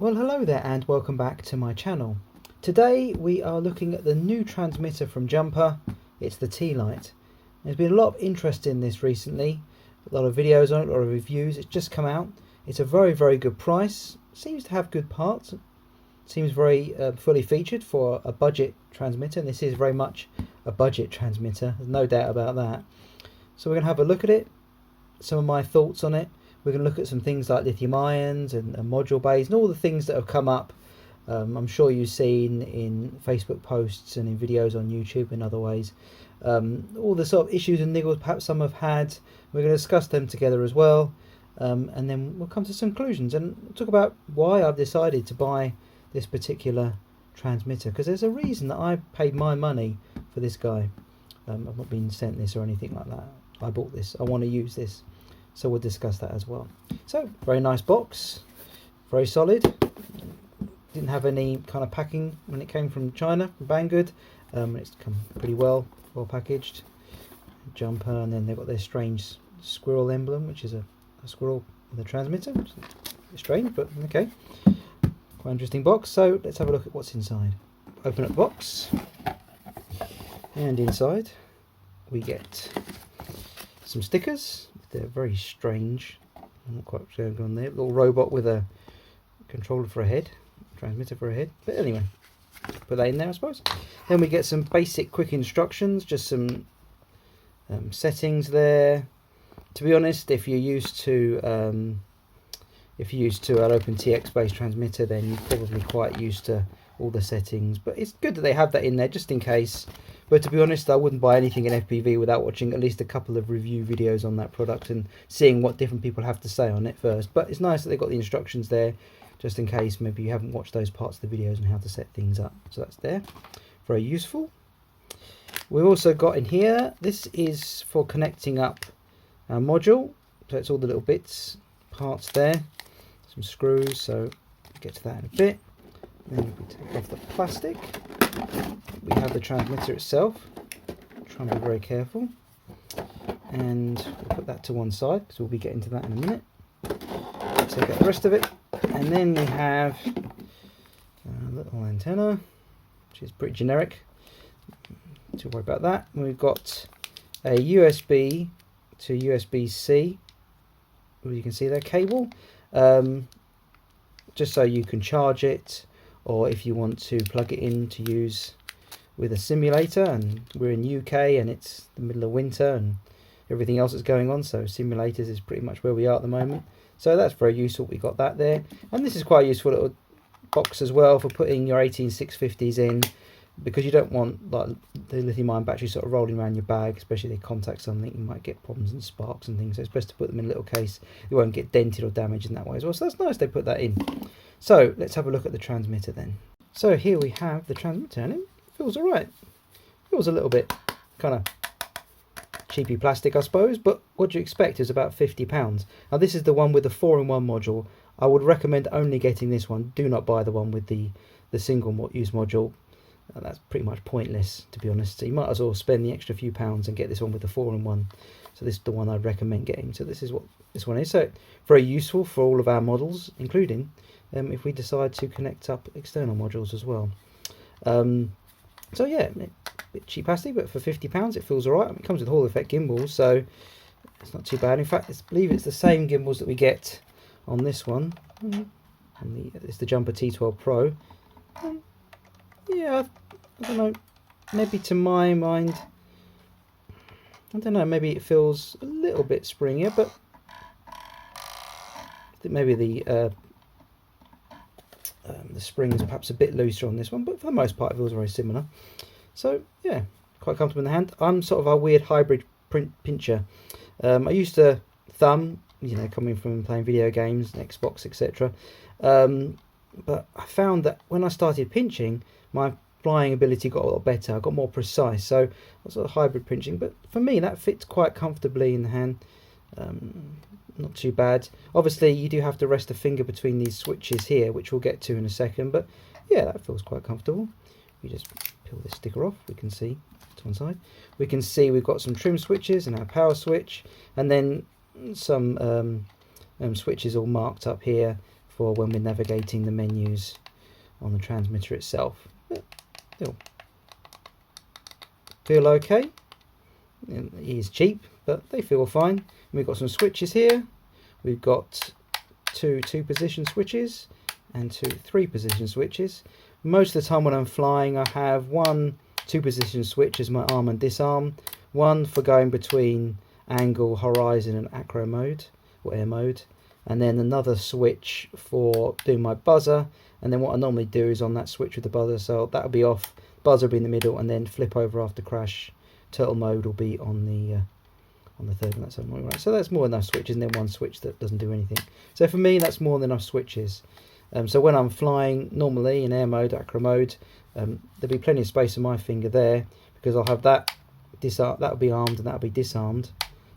Well, hello there and welcome back to my channel. Today we are looking at the new transmitter from Jumper. It's the T-Lite. There's been a lot of interest in this recently, a lot of videos on it, a lot of reviews. It's just come out. It's a very good price, seems to have good parts, seems very fully featured for a budget transmitter, and this is very much a budget transmitter, there's no doubt about that. So we're going to have a look at it, some of my thoughts on it. We're going to look at some things like lithium ions and module bays and all the things that have come up. I'm sure you've seen in Facebook posts and in videos on YouTube and other ways. All the sort of issues and niggles perhaps some have had. We're going to discuss them together as well. And then we'll come to some conclusions and talk about why I've decided to buy this particular transmitter. Because there's a reason that I paid my money for this guy. I've not been sent this or anything like that. I bought this. I want to use this. So we'll discuss that as well. So, very nice box, very solid. Didn't have any kind of packing when it came from China, from Banggood. It's come pretty well packaged. Jumper, and then they've got their strange squirrel emblem, which is a squirrel with a transmitter. Which is strange, but okay. Quite interesting box. So let's have a look at what's inside. Open up the box, and inside we get some stickers. They're very strange. I'm not quite sure what's going on there. Little robot with a controller for a head, transmitter for a head. But anyway, put that in there, I suppose. Then we get some basic quick instructions, just some settings there. To be honest, if you're used to an OpenTX based transmitter, then you're probably quite used to all the settings. But it's good that they have that in there just in case. But to be honest, I wouldn't buy anything in FPV without watching at least a couple of review videos on that product and seeing what different people have to say on it first. But it's nice that they've got the instructions there, just in case maybe you haven't watched those parts of the videos and how to set things up. So that's there. Very useful. We've also got in here, this is for connecting up our module. So it's all the little bits, parts there. Some screws, so we'll get to that in a bit. Then we take off the plastic. We have the transmitter itself. Try and be very careful. And we'll put that to one side because we'll be getting to that in a minute. Take out the rest of it. And then we have a little antenna, which is pretty generic. Don't worry about that. We've got a USB to USB-C. You can see there, cable. Just so you can charge it, or if you want to plug it in to use with a simulator, and we're in UK and it's the middle of winter and everything else is going on, so simulators is pretty much where we are at the moment. So that's very useful. We got that there, and this is quite a useful little box as well for putting your 18 650s in, because you don't want like the lithium ion battery sort of rolling around your bag, especially if they contact something. You might get problems and sparks and things, so it's best to put them in a little case. You won't get dented or damaged in that way as well, so that's nice they put that in. So let's have a look at the transmitter then. So here we have the transmitter, and it feels alright. Feels a little bit kind of cheapy plastic, I suppose, but what do you expect? Is about £50. Now this is the one with the 4-in-1 module. I would recommend only getting this one. Do not buy the one with the single use module. That's pretty much pointless, to be honest. So you might as well spend the extra few pounds and get this one with the 4-in-1. So this is the one I'd recommend getting. So this is what this one is. So very useful for all of our models, including if we decide to connect up external modules as well. So yeah, a bit cheap plastic, but for £50 it feels alright. I mean, it comes with Hall effect gimbals, so it's not too bad. In fact, I believe it's the same gimbals that we get on this one. It's the Jumper T18 Pro. Yeah, I don't know, maybe to my mind, I don't know, maybe it feels a little bit springier, but I think maybe the springs are perhaps a bit looser on this one, but for the most part it feels very similar. So yeah, quite comfortable in the hand. I'm sort of a weird hybrid pincher. I used to thumb, you know, coming from playing video games, Xbox, etc. But I found that when I started pinching, my flying ability got a lot better. I got more precise. So I was sort of hybrid pinching, but for me that fits quite comfortably in the hand. Not too bad. Obviously you do have to rest a finger between these switches here, which we'll get to in a second, but yeah, that feels quite comfortable. We just peel this sticker off. We can see to one side. We can see we've got some trim switches and our power switch, and then some switches all marked up here for when we're navigating the menus on the transmitter itself. But they'll feel okay. It is cheap, but they feel fine. And we've got some switches here. We've got two position switches and two 3-position switches. Most of the time when I'm flying, I have one 2-position switch as my arm and disarm, one for going between angle, horizon and acro mode or air mode, and then another switch for doing my buzzer. And then what I normally do is on that switch with the buzzer, so that'll be off, buzzer will be in the middle, and then flip over after crash. Turtle mode will be on the third one. That's right. So that's more than enough switches, and then one switch that doesn't do anything. So for me, that's more than enough switches. So when I'm flying normally in air mode, acro mode, there'll be plenty of space on my finger there, because I'll have that that'll be armed and that'll be disarmed.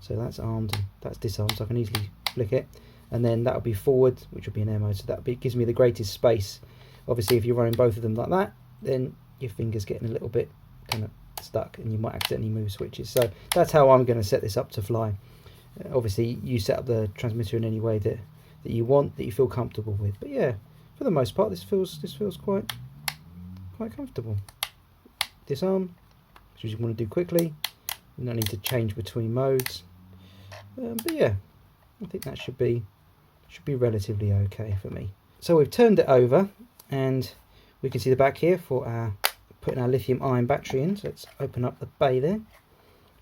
So that's armed and that's disarmed, so I can easily flick it. And then that'll be forward, which will be in air mode. So that gives me the greatest space. Obviously, if you're running both of them like that, then your finger's getting a little bit kind of stuck and you might accidentally move switches. So that's how I'm going to set this up to fly. Obviously, you set up the transmitter in any way that you want, that you feel comfortable with. But yeah, for the most part, this feels quite comfortable. Disarm, which you want to do quickly. You don't need to change between modes. But yeah, I think that should be relatively okay for me. So we've turned it over, and we can see the back here for our putting our lithium-ion battery in. So let's open up the bay there.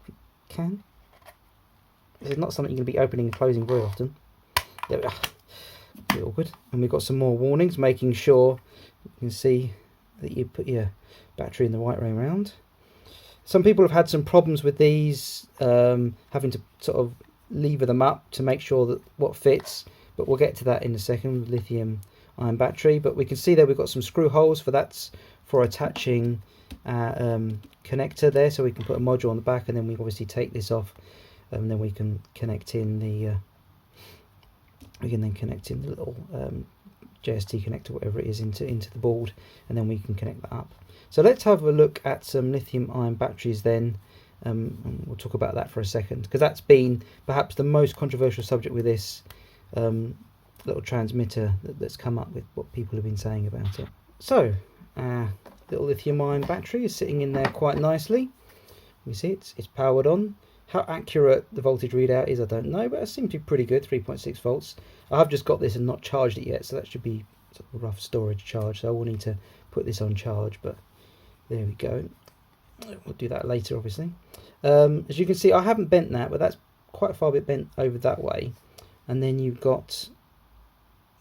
If you can. This is not something you're going to be opening and closing very often. There we are. A bit awkward. And we've got some more warnings, making sure you can see that you put your battery in the right way around. Some people have had some problems with these, having to sort of lever them up to make sure that what fits, but we'll get to that in a second with lithium-ion battery. But we can see there we've got some screw holes for attaching connector there, so we can put a module on the back, and then we obviously take this off, and then we can connect in the little JST connector, whatever it is, into the board, and then we can connect that up. So let's have a look at some lithium-ion batteries then, and we'll talk about that for a second, because that's been perhaps the most controversial subject with this little transmitter that's come up with what people have been saying about it. So little lithium-ion battery is sitting in there quite nicely. You see it's powered on. How accurate the voltage readout is, I don't know, but it seems to be pretty good, 3.6 volts. I have just got this and not charged it yet, so that should be sort of a rough storage charge, so I will need to put this on charge, but there we go. We'll do that later, obviously. As you can see, I haven't bent that, but that's quite a far bit bent over that way. And then you've got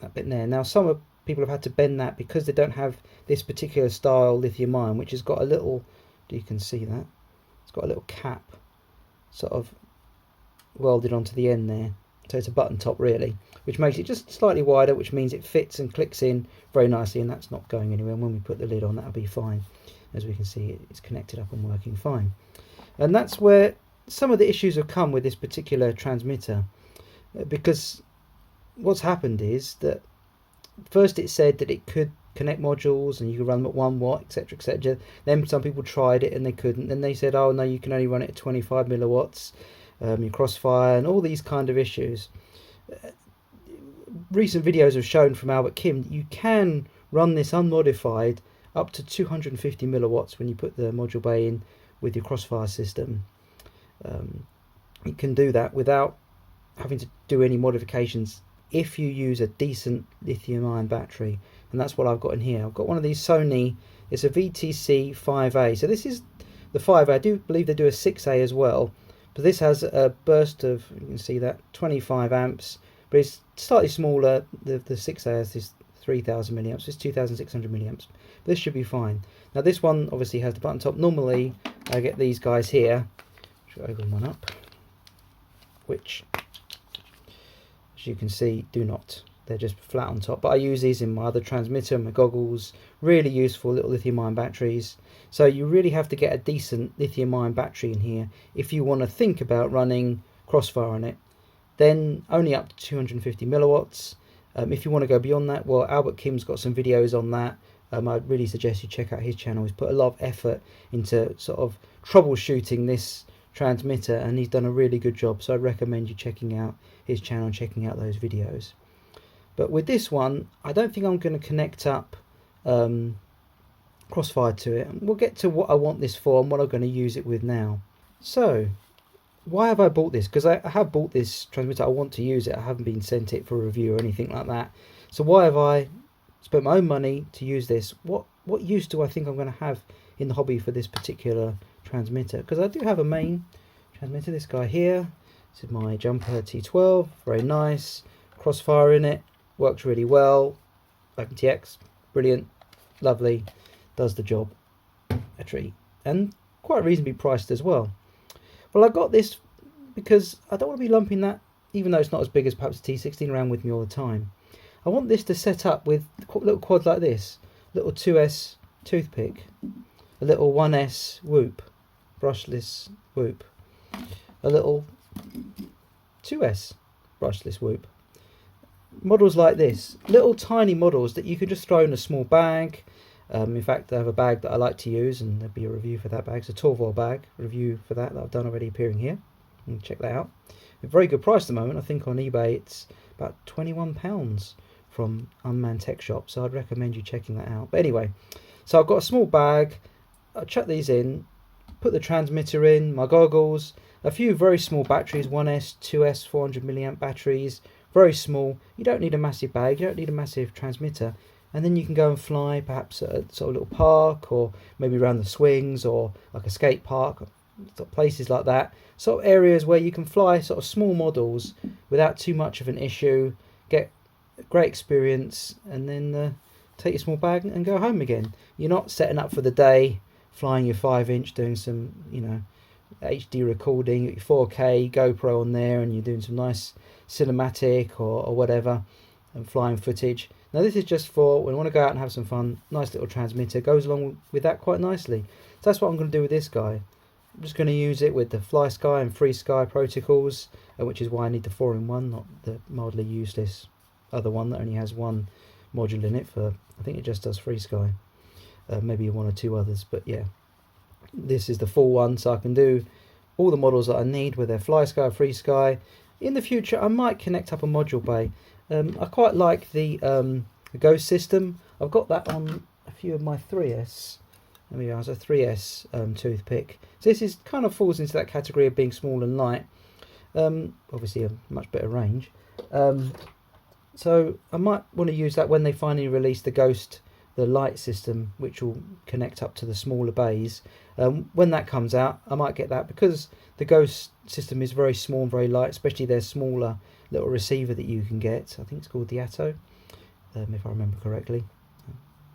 that bit there. Now, some people have had to bend that because they don't have this particular style lithium-ion, which has got a little, you can see that, it's got a little cap sort of welded onto the end there. So it's a button top really, which makes it just slightly wider, which means it fits and clicks in very nicely, and that's not going anywhere. And when we put the lid on, that'll be fine. As we can see, it's connected up and working fine. And that's where some of the issues have come with this particular transmitter, because what's happened is that first it said that it could connect modules and you could run them at 1 watt, etc, etc. Then some people tried it and they couldn't. Then they said, oh no, you can only run it at 25 milliwatts, your crossfire, and all these kind of issues. Recent videos have shown from Albert Kim that you can run this unmodified up to 250 milliwatts when you put the module bay in with your crossfire system. You can do that without having to do any modifications if you use a decent lithium-ion battery, and that's what I've got in here. I've got one of these Sony, it's a VTC 5A, so this is the 5A. I do believe they do a 6A as well, but this has a burst of, you can see that, 25 amps, but it's slightly smaller. The 6A has this 3000 milliamps, it's 2600 milliamps. This should be fine. Now this one obviously has the button top. Normally I get these guys here, should open one up, which as you can see do not, they're just flat on top, but I use these in my other transmitter, my goggles. Really useful little lithium-ion batteries. So you really have to get a decent lithium-ion battery in here if you want to think about running crossfire on it. Then only up to 250 milliwatts. If you want to go beyond that, well, Albert Kim's got some videos on that. I'd really suggest you check out his channel. He's put a lot of effort into sort of troubleshooting this transmitter, and he's done a really good job, so I'd recommend you checking out his channel and checking out those videos. But with this one, I don't think I'm going to connect up crossfire to it. And we'll get to what I want this for and what I'm going to use it with now. So why have I bought this? Because I have bought this transmitter. I want to use it. I haven't been sent it for a review or anything like that. So why have I spent my own money to use this? What use do I think I'm going to have in the hobby for this particular transmitter? Because I do have a main transmitter, this guy here. This is my Jumper T12, very nice, crossfire in it, works really well. OpenTX, brilliant, lovely, does the job, a treat, and quite reasonably priced as well. Well, I got this because I don't want to be lumping that, even though it's not as big as perhaps a T16, around with me all the time. I want this to set up with little quads like this, little 2S toothpick, a little 1S whoop, brushless whoop, a little 2S brushless whoop. Models like this, little tiny models that you can just throw in a small bag. In fact, I have a bag that I like to use, and there'll be a review for that bag. It's a 12-volt bag review for that I've done already, appearing here. You can check that out. A very good price at the moment. I think on eBay it's about £21 from Unmanned Tech Shop, so I'd recommend you checking that out. But anyway, so I've got a small bag. I'll chuck these in, put the transmitter in, my goggles, a few very small batteries, 1S, 2S, 400 milliamp batteries, very small. You don't need a massive bag, you don't need a massive transmitter. And then you can go and fly perhaps at a sort of little park, or maybe around the swings, or like a skate park, sort of places like that. Sort of areas where you can fly sort of small models without too much of an issue, get a great experience, and then take your small bag and go home again. You're not setting up for the day, flying your 5-inch, doing some, you know, HD recording, your 4K GoPro on there, and you're doing some nice cinematic or whatever, and flying footage. Now this is just for when I want to go out and have some fun. Nice little transmitter, goes along with that quite nicely. So that's what I'm going to do with this guy. I'm just going to use it with the FlySky and FreeSky protocols, which is why I need the 4-in-1, not the mildly useless other one that only has one module in it for, I think it just does FreeSky. Maybe one or two others, but yeah. This is the full one, so I can do all the models that I need with their FlySky or FreeSky. In the future, I might connect up a module bay. I quite like the Ghost system. I've got that on a few of my 3S. There we are, it's a 3S toothpick. So this is kind of falls into that category of being small and light. Obviously a much better range. So I might want to use that when they finally release the Ghost, the light system, which will connect up to the smaller bays. When that comes out, I might get that, because the Ghost system is very small and very light, especially their smaller little receiver that you can get. I think it's called the Atto, if I remember correctly.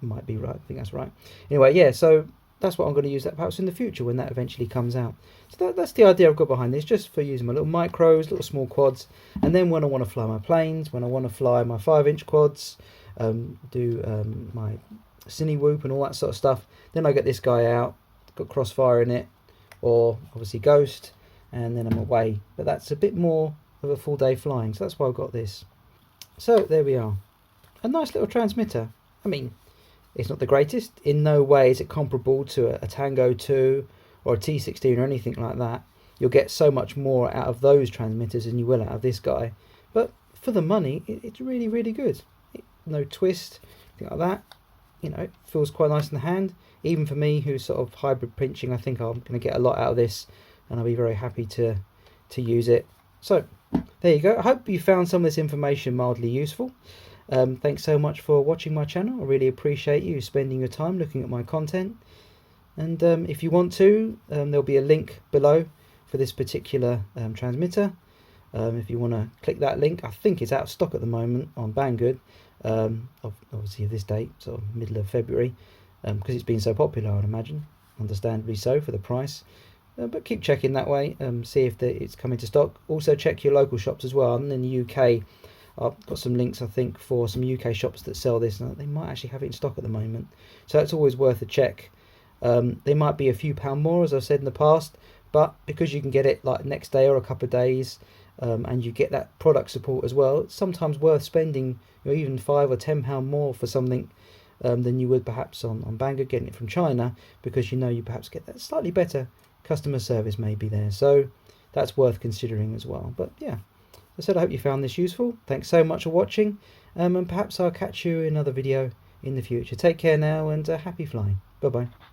Might be right, I think that's right. Anyway, yeah, so that's what I'm going to use that perhaps in the future when that eventually comes out. So that's the idea I've got behind this, just for using my little micros, little small quads, and then when I want to fly my planes, when I want to fly my 5-inch quads, do my cine whoop and all that sort of stuff, then I get this guy out, got crossfire in it, or obviously Ghost, and then I'm away. But that's a bit more of a full day flying, so that's why I've got this. So there we are, a nice little transmitter. I mean, it's not the greatest, in no way is it comparable to a Tango 2 or a T16 or anything like that. You'll get so much more out of those transmitters than you will out of this guy, but for the money it's really, really good. No twist, anything like that. You know, it feels quite nice in the hand. Even for me, who's sort of hybrid pinching, I think I'm going to get a lot out of this, and I'll be very happy to use it. So there you go. I hope you found some of this information mildly useful. Thanks so much for watching my channel. I really appreciate you spending your time looking at my content. And if you want to, there'll be a link below for this particular transmitter. If you want to click that link, I think it's out of stock at the moment on Banggood. Obviously of this date, sort of middle of February, because it's been so popular, I'd imagine, understandably so for the price. But keep checking that way, see if it's coming to stock. Also check your local shops as well. I'm in the UK. I've got some links, I think, for some UK shops that sell this, and they might actually have it in stock at the moment. So it's always worth a check. They might be a few pound more, as I've said in the past, but because you can get it like next day or a couple of days, and you get that product support as well, it's sometimes worth spending, you know, even £5 or £10 more for something than you would perhaps on Banggood, getting it from China, because you know you perhaps get that slightly better customer service maybe there. So that's worth considering as well. But yeah, I said I hope you found this useful. Thanks so much for watching, and perhaps I'll catch you in another video in the future. Take care now, and happy flying. Bye bye.